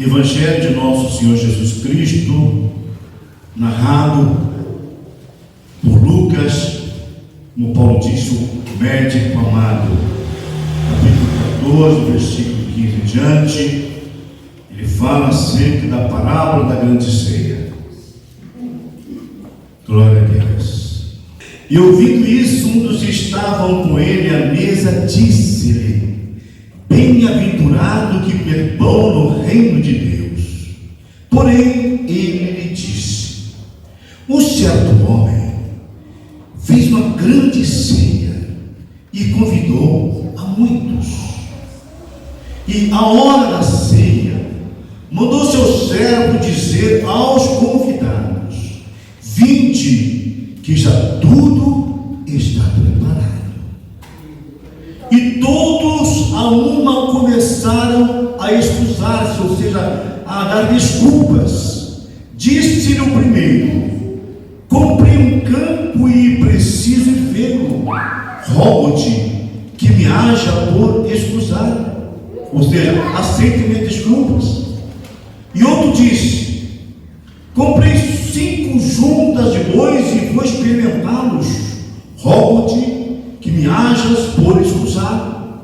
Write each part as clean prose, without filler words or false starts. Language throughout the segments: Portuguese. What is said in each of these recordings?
Evangelho de nosso Senhor Jesus Cristo, narrado por Lucas, como Paulo disse, o médico amado, capítulo 14, versículo 15 em diante. Ele fala acerca da parábola da grande ceia. Glória a Deus. E ouvindo isso, um dos que estavam com ele à mesa disse-lhe: bem-aventurado que comer pão no reino de Deus. Porém, ele lhe disse: um certo homem fez uma grande ceia e convidou a muitos. E à hora da ceia, mandou seu servo dizer aos convidados: vinde, que já tudo está preparado. E todos a uma começaram a excusar-se, ou seja, a dar desculpas. Disse-lhe o primeiro: comprei um campo e preciso ir vê-lo. Rogo-te que me haja por escusar. Ou seja, aceite minhas desculpas. E outro disse: comprei 5 juntas de bois e vou experimentá-los. Rogo-te que me hajas por escusar.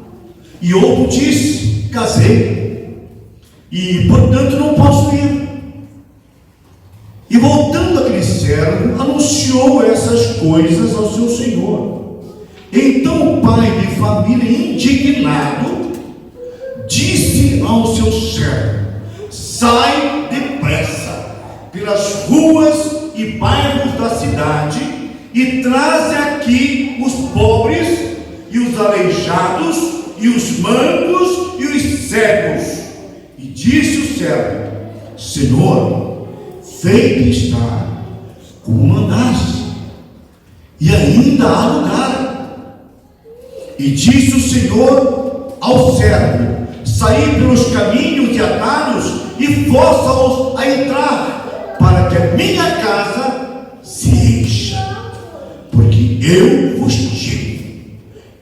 E outro disse: casei e portanto não posso ir. E voltando aquele servo, anunciou essas coisas ao seu senhor. Então o pai de família, indignado, disse ao seu servo: sai depressa pelas ruas e bairros da cidade e traze aqui os pobres e os aleijados e os mancos e os cegos. E disse o servo: Senhor, feito está como mandaste, e ainda há lugar. E disse o Senhor ao servo: saí pelos caminhos e atalhos e força-os a entrar, para que a minha casa se encha. Porque eu vos digo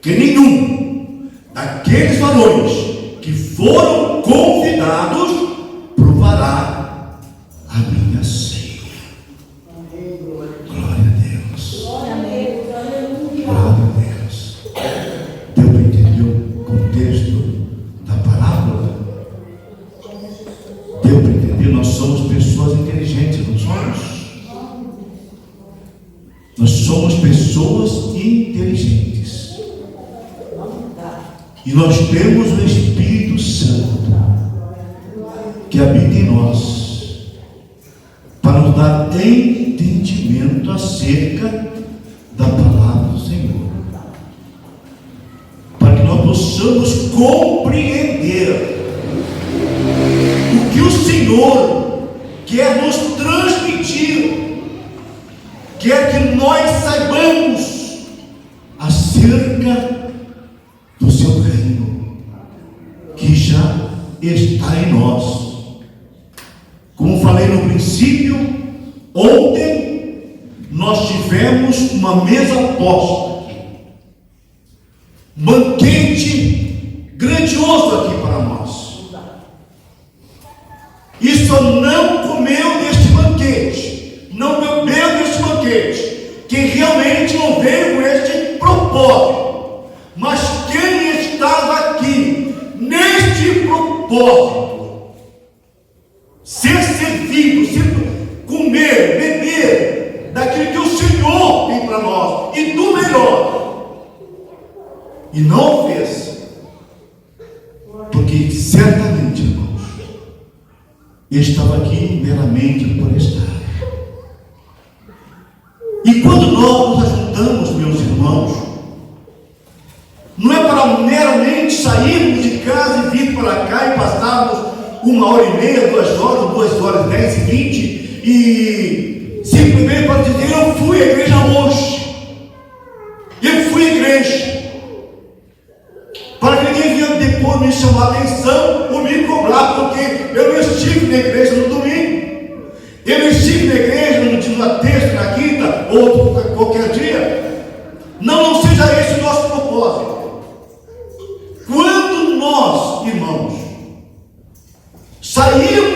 que nenhum daqueles varões que foram convidados provará a minha ceia. Glória a Deus. Glória a Deus. Deu para entender o contexto da parábola? Deu para entender? Nós somos pessoas inteligentes, não somos? Nós somos pessoas inteligentes. E nós temos o Espírito Santo que habita em nós, para nos dar entendimento acerca da palavra do Senhor, para que nós possamos compreender o que o Senhor quer nos transmitir, quer que nós saibamos acerca do seu reino, que já está em nós. Como falei no princípio, ontem nós tivemos uma mesa posta, um banquete grandioso aqui para nós. E só não comeu deste banquete, não bebeu deste banquete quem realmente não veio com este propósito. Mas quem estava aqui neste propósito, ser servido, comer, beber daquilo que o Senhor tem para nós e do melhor, e não fez, porque certamente, irmãos, estava aqui meramente por estar. E quando nós nos ajuntamos, meus irmãos, não é para meramente sairmos de casa e vir para cá e passarmos 1h30, 2 horas, 2 horas, 10 e 20, e simplesmente para dizer: eu fui à igreja hoje, eu fui à igreja, para que ninguém venha depois me chamar a atenção ou me cobrar, porque eu não estive na igreja no domingo, eu não estive na igreja na terça, na quinta ou qualquer dia. Não seja esse o nosso propósito. Quando nós, irmãos, saímos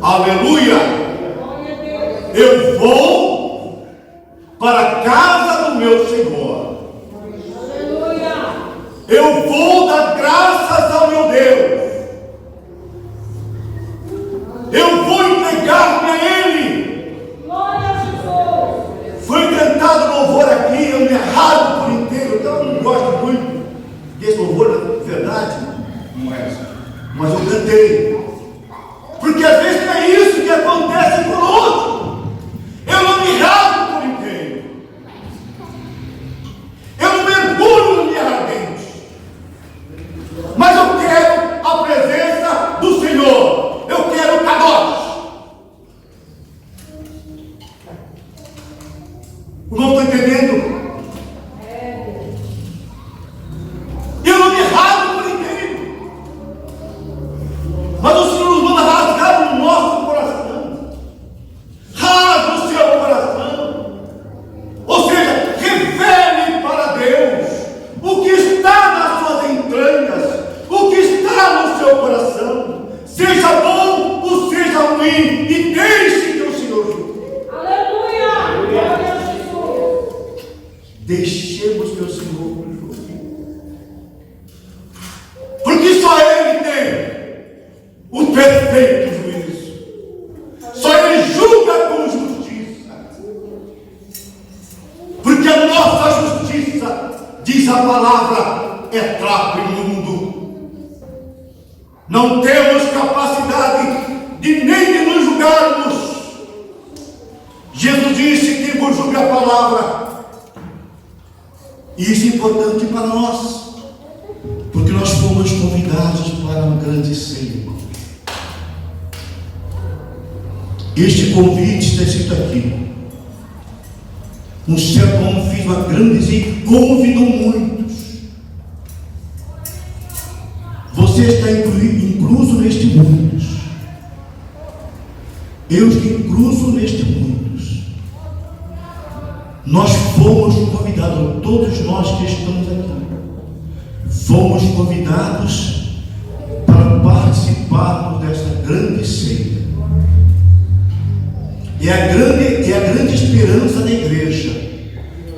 Aleluia! Eu vou para a casa do meu Senhor. Eu vou dar graças ao meu Deus. Eu vou entregar-me a Ele. Foi cantado louvor aqui, eu me errado por inteiro, então eu não gosto muito desse louvor, na verdade, não é essa. Mas eu cantei. Porque às vezes não é isso que acontece conosco. Eu não me errado por inteiro. Eu não mergulho no minha ardente. Mas eu quero a presença do Senhor. Eu quero o Kadosh. Não estou entendendo? Eu não me errado por inteiro. Mas o Senhor nos manda rasgar o nosso coração. Rasga o seu coração. Ou seja, revele para Deus o que está nas suas entranhas, o que está no seu coração. Seja bom ou seja ruim, e deixe que o Senhor julgue. Aleluia! Glória a Jesus. Deixemos que o Senhor nos julgue. Porque só Ele tem o perfeito juízo. Só Ele julga com justiça. Porque a nossa justiça, diz a palavra, é trapo imundo. Não temos capacidade de nem de nos julgarmos. Jesus disse que vos julga a palavra. E isso é importante para nós, porque nós fomos convidados para uma grande ceia. Este convite está escrito aqui. Um certo homem fez uma grande ceia e convidou muitos. Você está incluso neste muitos. Eu estou incluso neste muitos. Nós fomos convidados, todos nós que estamos aqui, fomos convidados para participarmos dessa grande ceia. É a grande esperança da igreja.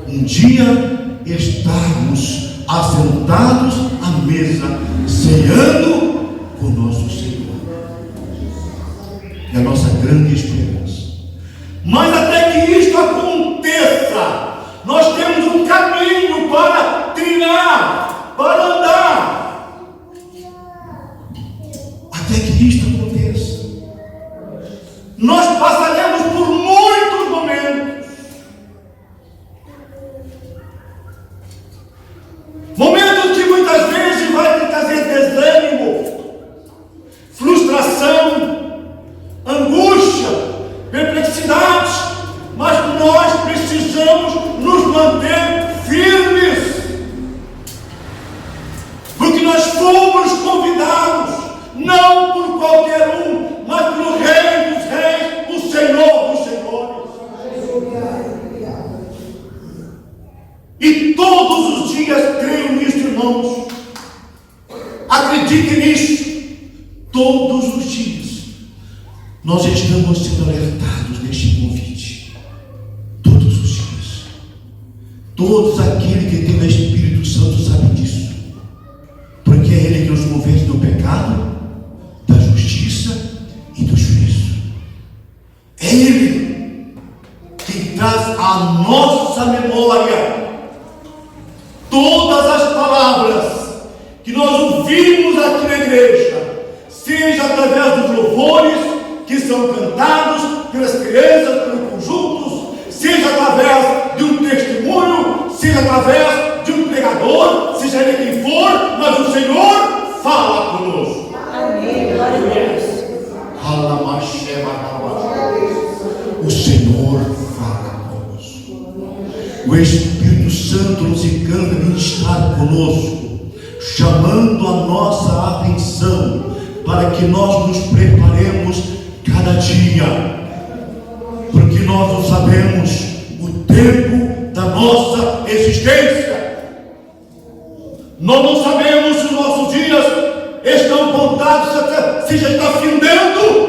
Um dia estarmos assentados à mesa, ceando com o nosso Senhor. É a nossa grande esperança. Mas até que isto aconteça, nós temos um caminho para trilhar, para andar. Até que isto aconteça, nós passaremos por muitos momentos. Momentos que muitas vezes vai te trazer desânimo, frustração, angústia, perplexidade, mas nós precisamos nos manter firmes, porque nós fomos convidados, não por qualquer um, mas pelo Rei dos Reis, o Senhor dos Senhores. E todos os dias, creio nisso, irmãos, acredite nisso, todos os dias nós estamos sendo alertados neste convite. Todos os dias. Todos aqueles que têm o Espírito Santo sabem disso. Porque é Ele que nos convence do pecado, da justiça e do juízo. É Ele que traz à nossa memória todas as palavras que nós ouvimos aqui na igreja, seja através dos louvores que são cantados pelas crianças, pelos conjuntos, seja através de um testemunho, seja através de um pregador, seja ele quem for, mas o Senhor fala conosco. Amém. Glória a Deus. O Senhor fala conosco. O Espírito Santo nos encanta em estar conosco, chamando a nossa atenção para que nós nos preparemos cada dia, porque nós não sabemos o tempo da nossa existência. Nós não sabemos se os nossos dias estão contados, se já está findando.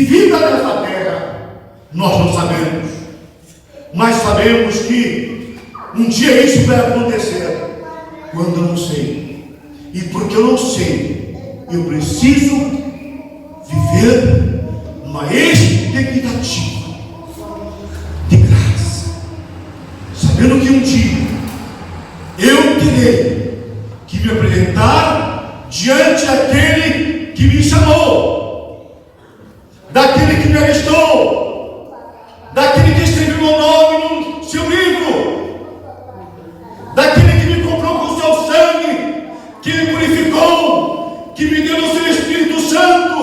vida nessa terra, nós não sabemos. Mas sabemos que um dia isso vai acontecer. Quando eu não sei. E porque eu não sei, eu preciso viver uma expectativa de graça, sabendo que um dia eu terei que me apresentar diante daquele que me chamou, daquele que me alistou, daquele que escreveu meu nome no seu livro, daquele que me comprou com o seu sangue, que me purificou, que me deu o seu Espírito Santo.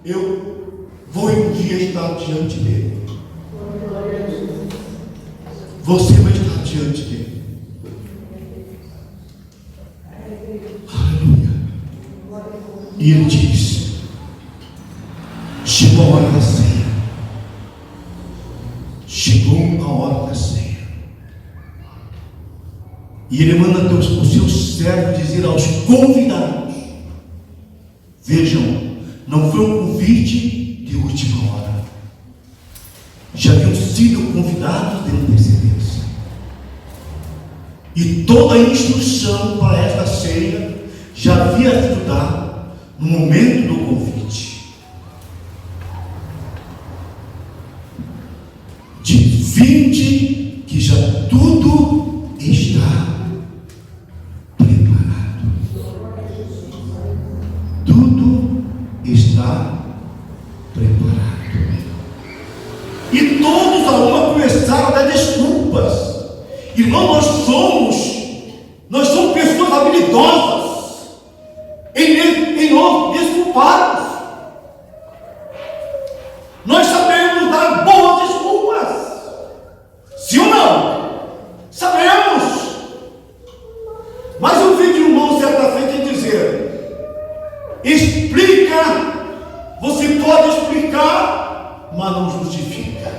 Eu vou um dia estar diante dele. Você vai estar diante dele. Aleluia. E ele diz: chegou a hora da ceia. Chegou a hora da ceia. E ele manda o seu servo dizer aos convidados: vejam, não foi um convite de última hora. Já haviam sido convidados de antecedência. E toda a instrução para esta ceia já havia sido dada no momento do convite. De vinde, que já tudo está preparado. Tudo está preparado. E todos a uma começaram a dar desculpas. Irmão, nós somos pessoas habilidosas em nós desculparmos. Nós sabemos dar boas desculpas. Sim ou não? Sabemos. Mas eu vi de um irmão certa feita dizer: explica, você pode explicar, mas não justifica.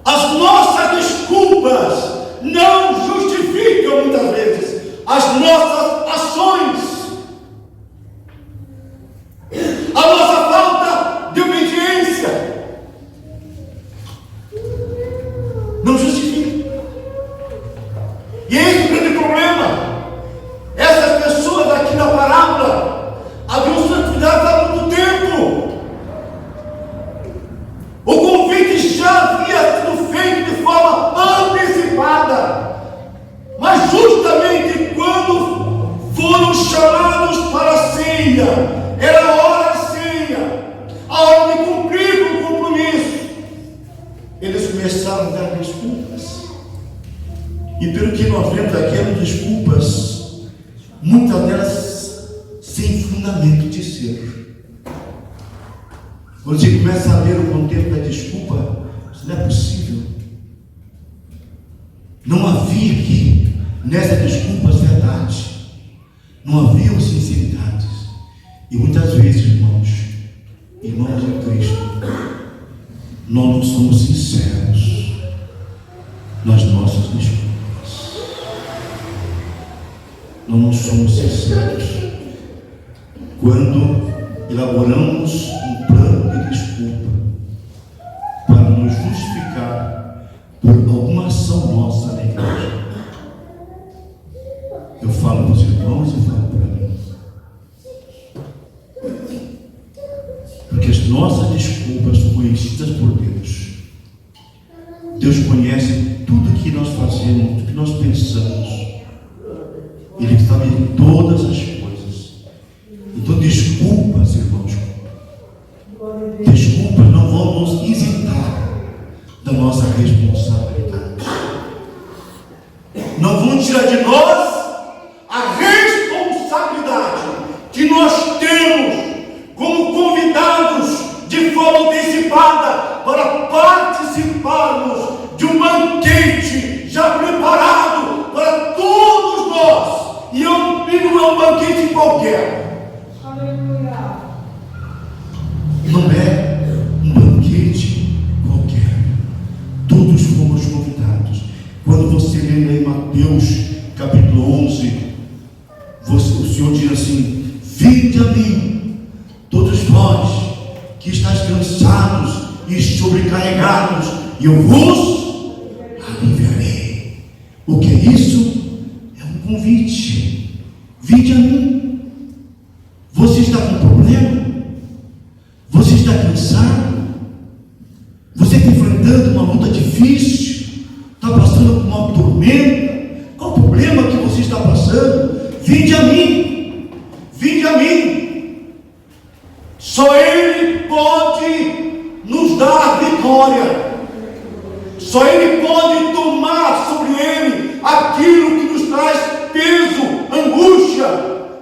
As nossas desculpas não justificam muitas vezes as nossas ações, a nossa falta de obediência. Não justifica. E esse é o grande problema. Essas pessoas aqui na parábola haviam sido cuidadas há muito tempo. O convite já havia sido feito de forma antecipada. Mas justamente quando foram chamados para a ceia, era a hora da ceia, a hora de cumprir com o compromisso, eles começaram a dar desculpas. E pelo que nós vemos aqui, eram desculpas, muitas delas sem fundamento de ser. Quando você começa a ler o contexto da desculpa, isso não é possível. Não havia aqui, nessas desculpas, verdade. Não havia sinceridades. E muitas vezes, irmãos em Cristo, nós não somos sinceros nas nossas desculpas. Nós não somos sinceros quando elaboramos um plano de desculpa para nos justificar por alguma ação nossa na igreja. Eu falo para os irmãos e falo para mim, porque as nossas desculpas são conhecidas por Deus. Deus conhece tudo que nós fazemos, tudo que nós pensamos. Ele sabe de todas as coisas. Então, desculpas, irmãos, desculpas não vão nos isentar da nossa responsabilidade. Não vão tirar de nós a responsabilidade que nós temos como convidados de forma antecipada para participarmos de um banquete já preparado para todos nós. E não é um banquete qualquer. Aleluia. Não é um banquete qualquer. Todos fomos convidados. Quando você lê em Mateus capítulo 11, o Senhor diz assim: vinde a mim, todos vós vós que estáis cansados e sobrecarregados, e eu vos aliviarei. O que é isso? É um convite. Vinde a mim. Você está com problema? Você está cansado? Você está enfrentando uma luta difícil? Está passando por uma tormenta? Qual o problema que você está passando? Vinde a mim. Vinde a mim. Só Ele pode nos dar vitória. Só Ele pode tomar sobre Ele aquilo que nos traz peso, angústia.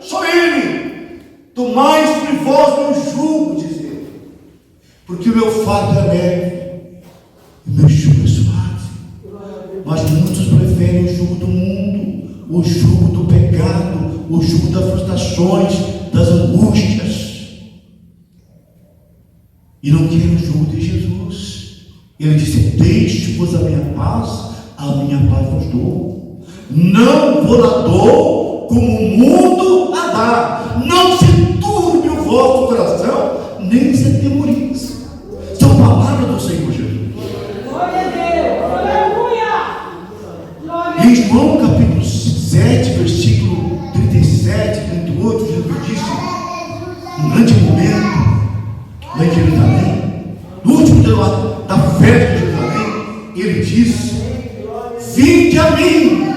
Só Ele. Tomai sobre vós meu jugo, diz Ele. Porque o meu fardo é leve e o meu jugo é suave. Mas muitos preferem o jugo do mundo, o jugo do pecado, o jugo das frustrações, das angústias, e não querem o jugo de Jesus. Ele disse: deixe-vos a minha paz vos dou. Não vos a dou como o mundo a dá. Não se turbe o vosso coração, nem se atemorize. São palavras do Senhor Jesus. Glória a Deus. Aleluia. Em João capítulo 7, versículo 37, 38, Jesus disse, um grande momento lá em Jerusalém, no último dia da festa de Jerusalém, ele disse: vinde a mim,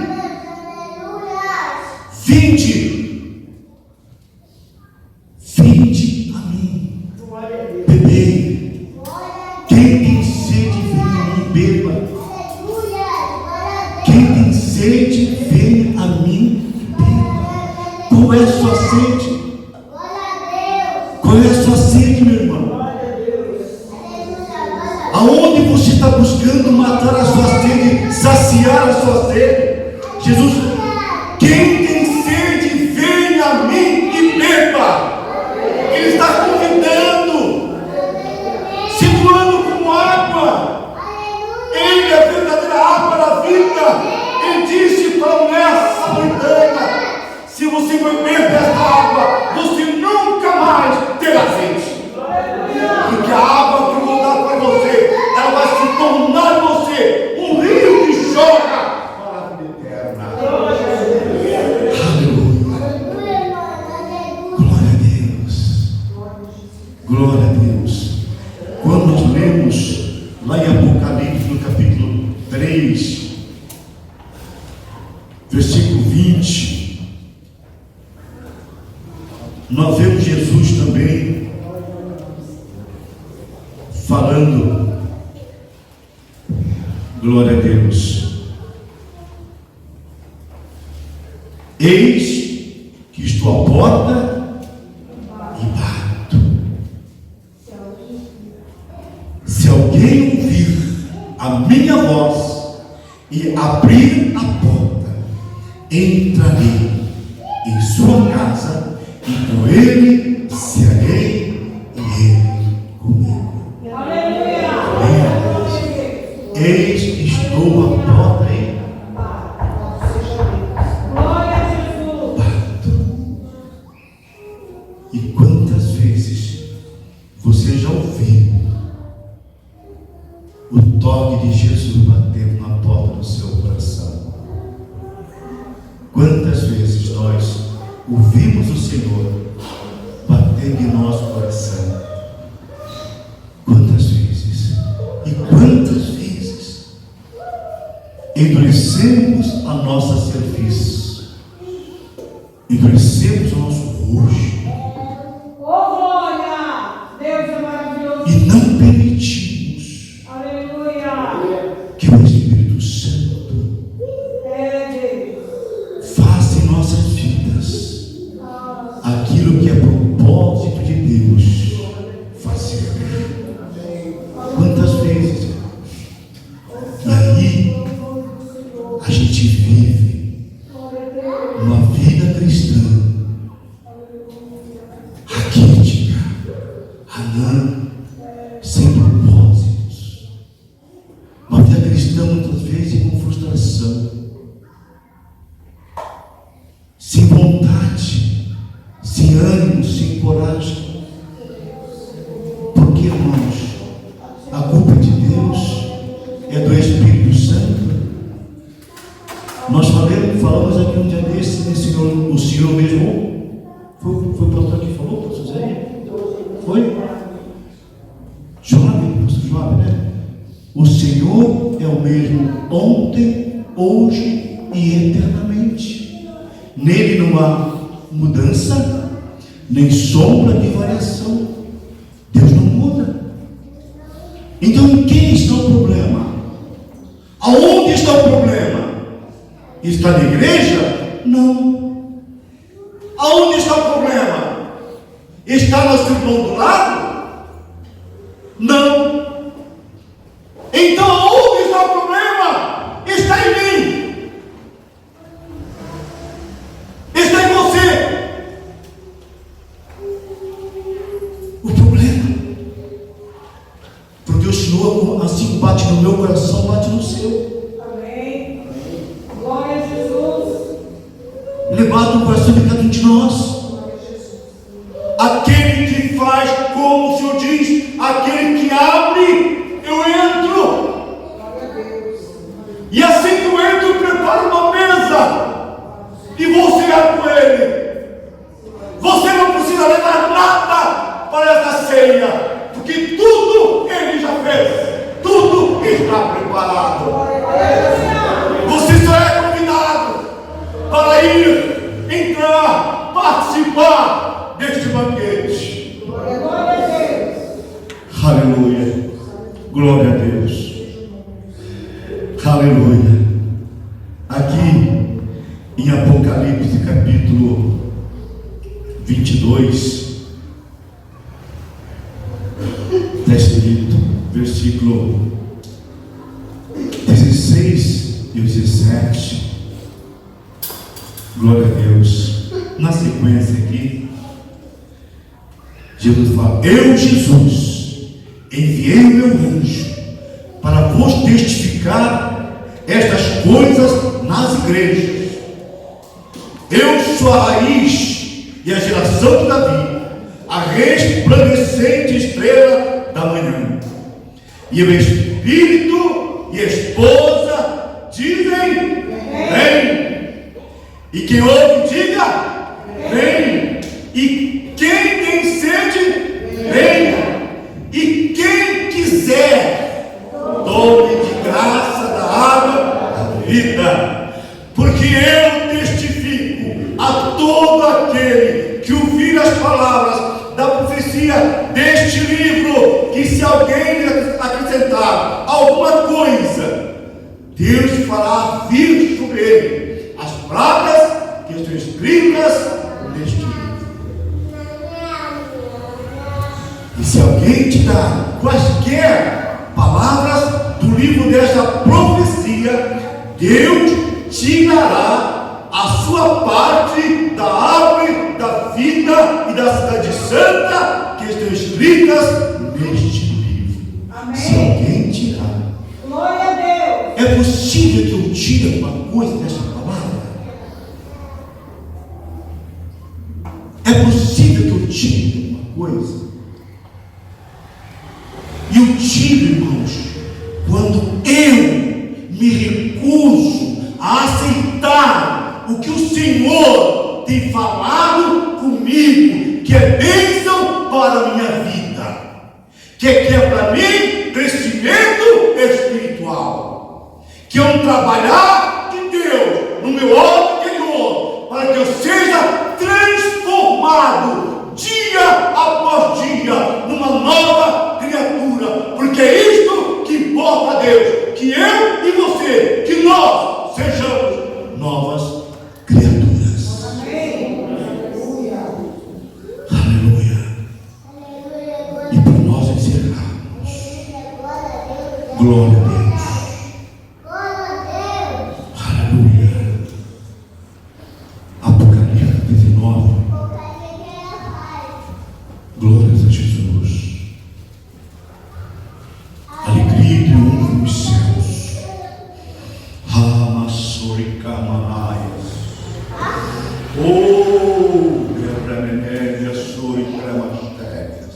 vinde a mim, bebei. Quem tem sede, venha a mim, beba. Quem tem sede, venha a mim, beba. Qual é a sua sede? Qual é a sua sede, meu irmão? Aonde você está buscando matar a sua sede, saciar a sua sede? Jesus, quem tem sede, venha a mim e beba. Ele está convidando, situando como água. Ele é a verdadeira água da vida. Ele disse para a mulher samaritana: se você beber dessa água, você nunca mais terá sede. Porque a água que eu vou dar para você, ela vai se tornar em você um rio que joga para a vida eterna. Aleluia. Glória a Deus. Glória a Deus. Quando nós lemos lá em Apocalipse, no capítulo 3, versículo 20, nós vemos Jesus também falando, glória a Deus: eis que estou à porta e bato. Se alguém ouvir a minha voz e abrir a porta, entrarei em sua casa e com ele cearei e ele comigo. Aleluia. Eis que estou à porta e Glória a Jesus. bato. E quantas vezes você já ouviu o toque de Jesus batendo na porta do seu coração? Quantas vezes nós ouvimos o Senhor batendo em nosso coração? Quantas vezes? E quantas vezes endurecemos a nossa cerviz, endurecemos o nosso rosto Oh, glória. Deus é maravilhoso. e não permitimos Aleluia. que o Espírito Santo É Deus. faça em nossas vidas aquilo que é propósito de Deus fazer. Quantas vezes? E aí a gente vive uma vida cristã raquítica, anã, sem propósitos. Uma vida cristã muitas vezes com frustração, sem vontade, sem ânimo, sem coragem. Foi o pastor que falou, pastor Zé? Foi? Jovem, pastor jovem, né? O Senhor é o mesmo ontem, hoje e eternamente. Nele não há mudança, nem sombra de variação. Deus não muda. Então em quem está o problema? Aonde está o problema? Está na igreja? Não. Aonde está o problema? Está no seu irmão do lado? Não. Então aonde está o problema? Está em mim. Está em você. O problema, porque o Senhor assim bate no meu coração, bate no seu. Amém. Glória a Jesus. Ele bate no coração de cada um de nós. Aquele que faz como o Senhor diz, aquele que abre, eu entro. E assim que eu entro, eu preparo uma mesa e vou cear com ele. Você não precisa levar nada para essa ceia, porque tudo ele já fez, tudo está preparado. Você só é convidado para ir, entrar, participar deste banquete. Glória a Deus. Aleluia. Glória a Deus. Aleluia. Aqui em Apocalipse capítulo 22, está escrito, versículo 16 e 17. Glória a Deus. Na sequência aqui, Jesus fala: eu, Jesus, enviei o meu anjo para vos testificar estas coisas nas igrejas. Eu sou a raiz e a geração de Davi, a resplandecente estrela da manhã. E o Espírito e a esposa dizem: vem. E quem ouve, diga: vem. E quem tem sede, venha. E quem quiser, tome de graça da água da vida. Porque eu testifico a todo aquele que ouvir as palavras da profecia deste livro, que se alguém acrescentar alguma coisa, Deus fará vir sobre ele as pragas que estão escritas neste livro. E se alguém te dá quaisquer palavras do livro desta profecia, Deus te dará a sua parte da árvore da vida e da cidade santa que estão escritas neste livro. Amém. Se alguém tirar, Glória a Deus. é possível que eu tire alguma coisa dessa palavra? É possível que eu tire alguma coisa? E eu tiro, irmãos, quando eu me recuso a aceitar o que o Senhor tem falado comigo, que é bênção para a minha vida, que é para mim crescimento espiritual, que é um trabalhar de Deus no meu homem interior, para que eu seja transformado dia após dia numa nova criatura, porque é isto que importa a Deus, que eu e você, que nós sejamos novas criaturas. Amém. Aleluia. E para nós encerrarmos, glória a Deus. Aleluia. Apocalipse 19. Glórias a Jesus. Alegria de um nos céus. Ramassoricamanaias. Oh, Guerremenélias, Soricamastélias.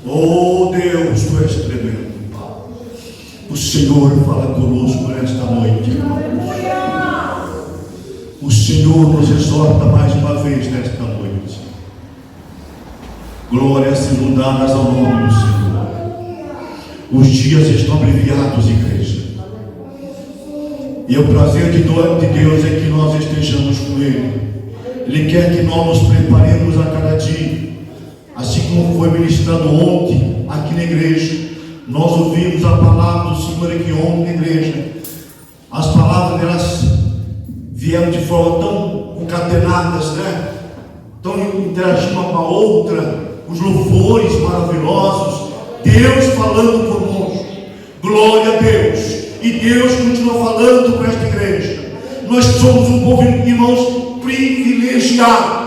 Oh Deus, tu és tremendo. O Senhor fala conosco nesta noite, irmãos. O Senhor nos exorta mais uma vez nesta noite. Glórias sejam dadas ao nome do Senhor. Os dias estão abreviados, igreja. E o prazer de Deus é que nós estejamos com Ele. Ele quer que nós nos preparemos a cada dia. Assim como foi ministrado ontem aqui na igreja, nós ouvimos a palavra do Senhor aqui ontem na igreja. As palavras delas vieram de forma tão concatenadas, né? Tão interagindo uma com a outra, os louvores maravilhosos, Deus falando conosco. Glória a Deus. E Deus continua falando para esta igreja. Nós somos um povo, irmãos, privilegiado.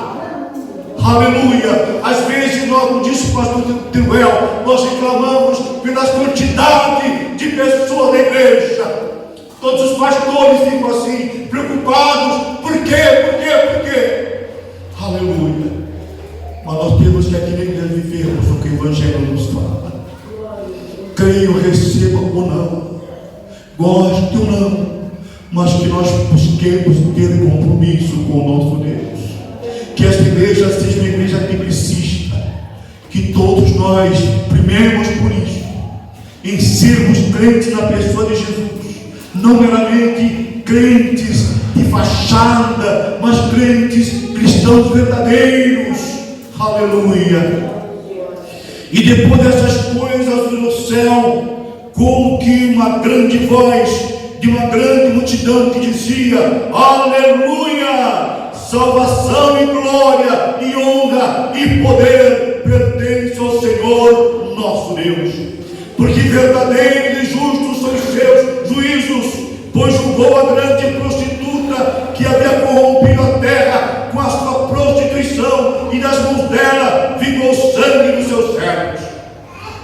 Aleluia. Às vezes nós, como disse o pastor Teruel, nós reclamamos pela quantidade de pessoas da igreja. Todos os pastores ficam assim, preocupados. Por quê? Aleluia. Mas nós temos que aqui na igreja vivermos o que o Evangelho nos fala. Creio, recebam ou não, goste ou não, mas que nós busquemos ter compromisso com o nosso Deus. Que esta igreja seja uma igreja biblicista, que todos nós primemos por isso, em sermos crentes na pessoa de Jesus, não meramente crentes de fachada, mas crentes cristãos verdadeiros. Aleluia. E depois dessas coisas no céu, como que uma grande voz de uma grande multidão que dizia: aleluia! Salvação e glória e honra e poder pertence ao Senhor nosso Deus, porque verdadeiros e justos são os seus juízos, pois julgou a grande prostituta que havia corrompido a terra com a sua prostituição, e das mãos dela vingou o sangue dos seus servos.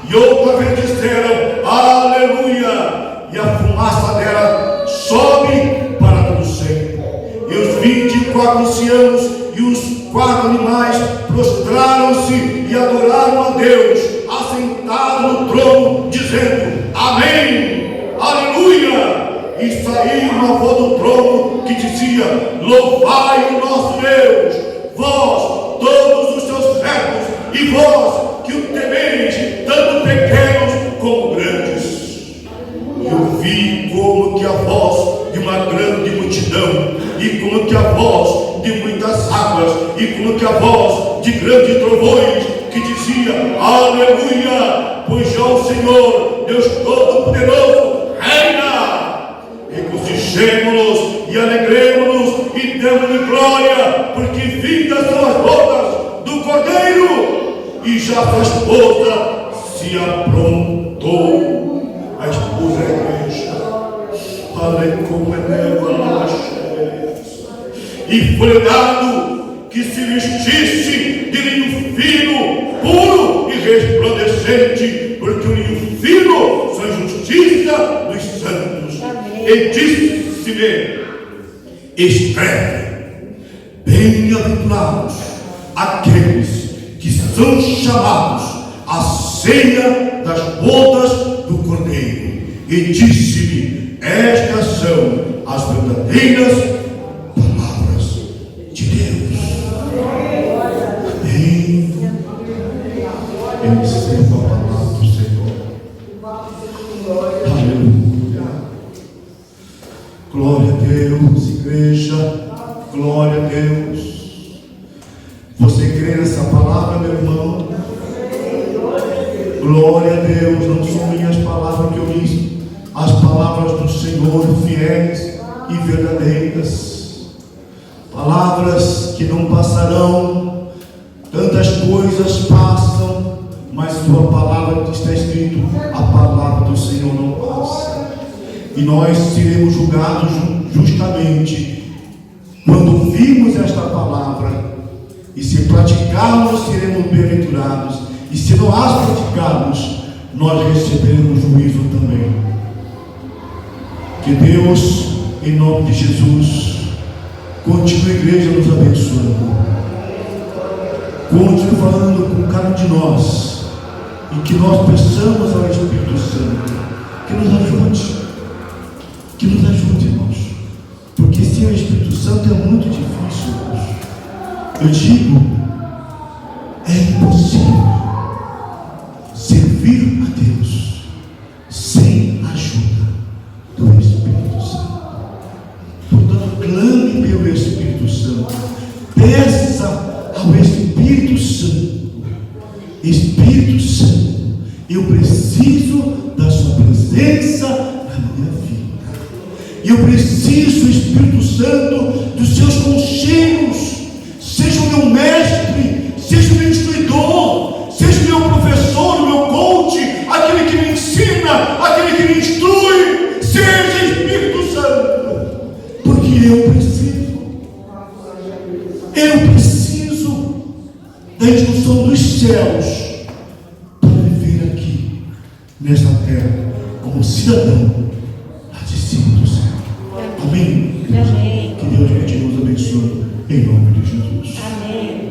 E outra vez disseram: aleluia! E a fumaça dela sobe para todo sempre. E os 24 anciãos e os 4 animais prostraram-se e adoraram a Deus, assentados no trono, dizendo: amém, aleluia. E saiu uma voz do trono que dizia: louvai o nosso Deus, vós, todos os seus servos, e vós que o temeis, tanto pequenos como grandes. E eu vi como que a voz de uma grande multidão, e como que a voz de muitas águas, e como que a voz de grandes trovões, que dizia: aleluia, pois já o Senhor, Deus Todo-Poderoso, reina. Regozijemo-nos e alegremo-nos e demos-lhe glória, porque vindas são as bodas do Cordeiro, e já a esposa se aprontou. A esposa é a igreja. E foi dado que se vestisse de linho fino, puro e resplandecente, porque o linho fino são a justiça dos santos. E disse-me: escreve, bem-aventurados aqueles que são chamados à ceia das bodas do Cordeiro. E disse-me: estas são as verdadeiras palavras de Deus. Amém. Receba a palavra do Senhor. Aleluia. Glória a Deus, igreja. Glória a Deus. Você crê nessa palavra, meu irmão? Glória a Deus. Não são minhas palavras que eu disse, as palavras do Senhor, fiéis e verdadeiras, palavras que não passarão. Tantas coisas passam, mas sua palavra, está escrito, a palavra do Senhor não passa. E nós seremos julgados justamente quando vimos esta palavra, e se praticarmos, seremos bem-aventurados, e se não as praticarmos, nós receberemos juízo também. Que Deus, em nome de Jesus, continue a igreja nos abençoando, continue falando com cada um de nós, e que nós peçamos ao Espírito Santo que nos ajude, irmãos, porque sem o Espírito Santo é muito difícil, irmãos. Eu digo, é impossível. ao Espírito Santo. Espírito Santo, eu preciso da sua presença na minha vida. Eu preciso, Espírito Santo, dos seus conselhos. Seja o meu mestre, seja o meu instruidor, seja o meu professor, o meu coach, aquele que me ensina, aquele que me instrui. Seja Espírito Santo, porque eu preciso da instrução dos céus para viver aqui nesta terra como cidadão discípulo do céu. Amém? Amém. Que Deus nos abençoe em nome de Jesus. Amém.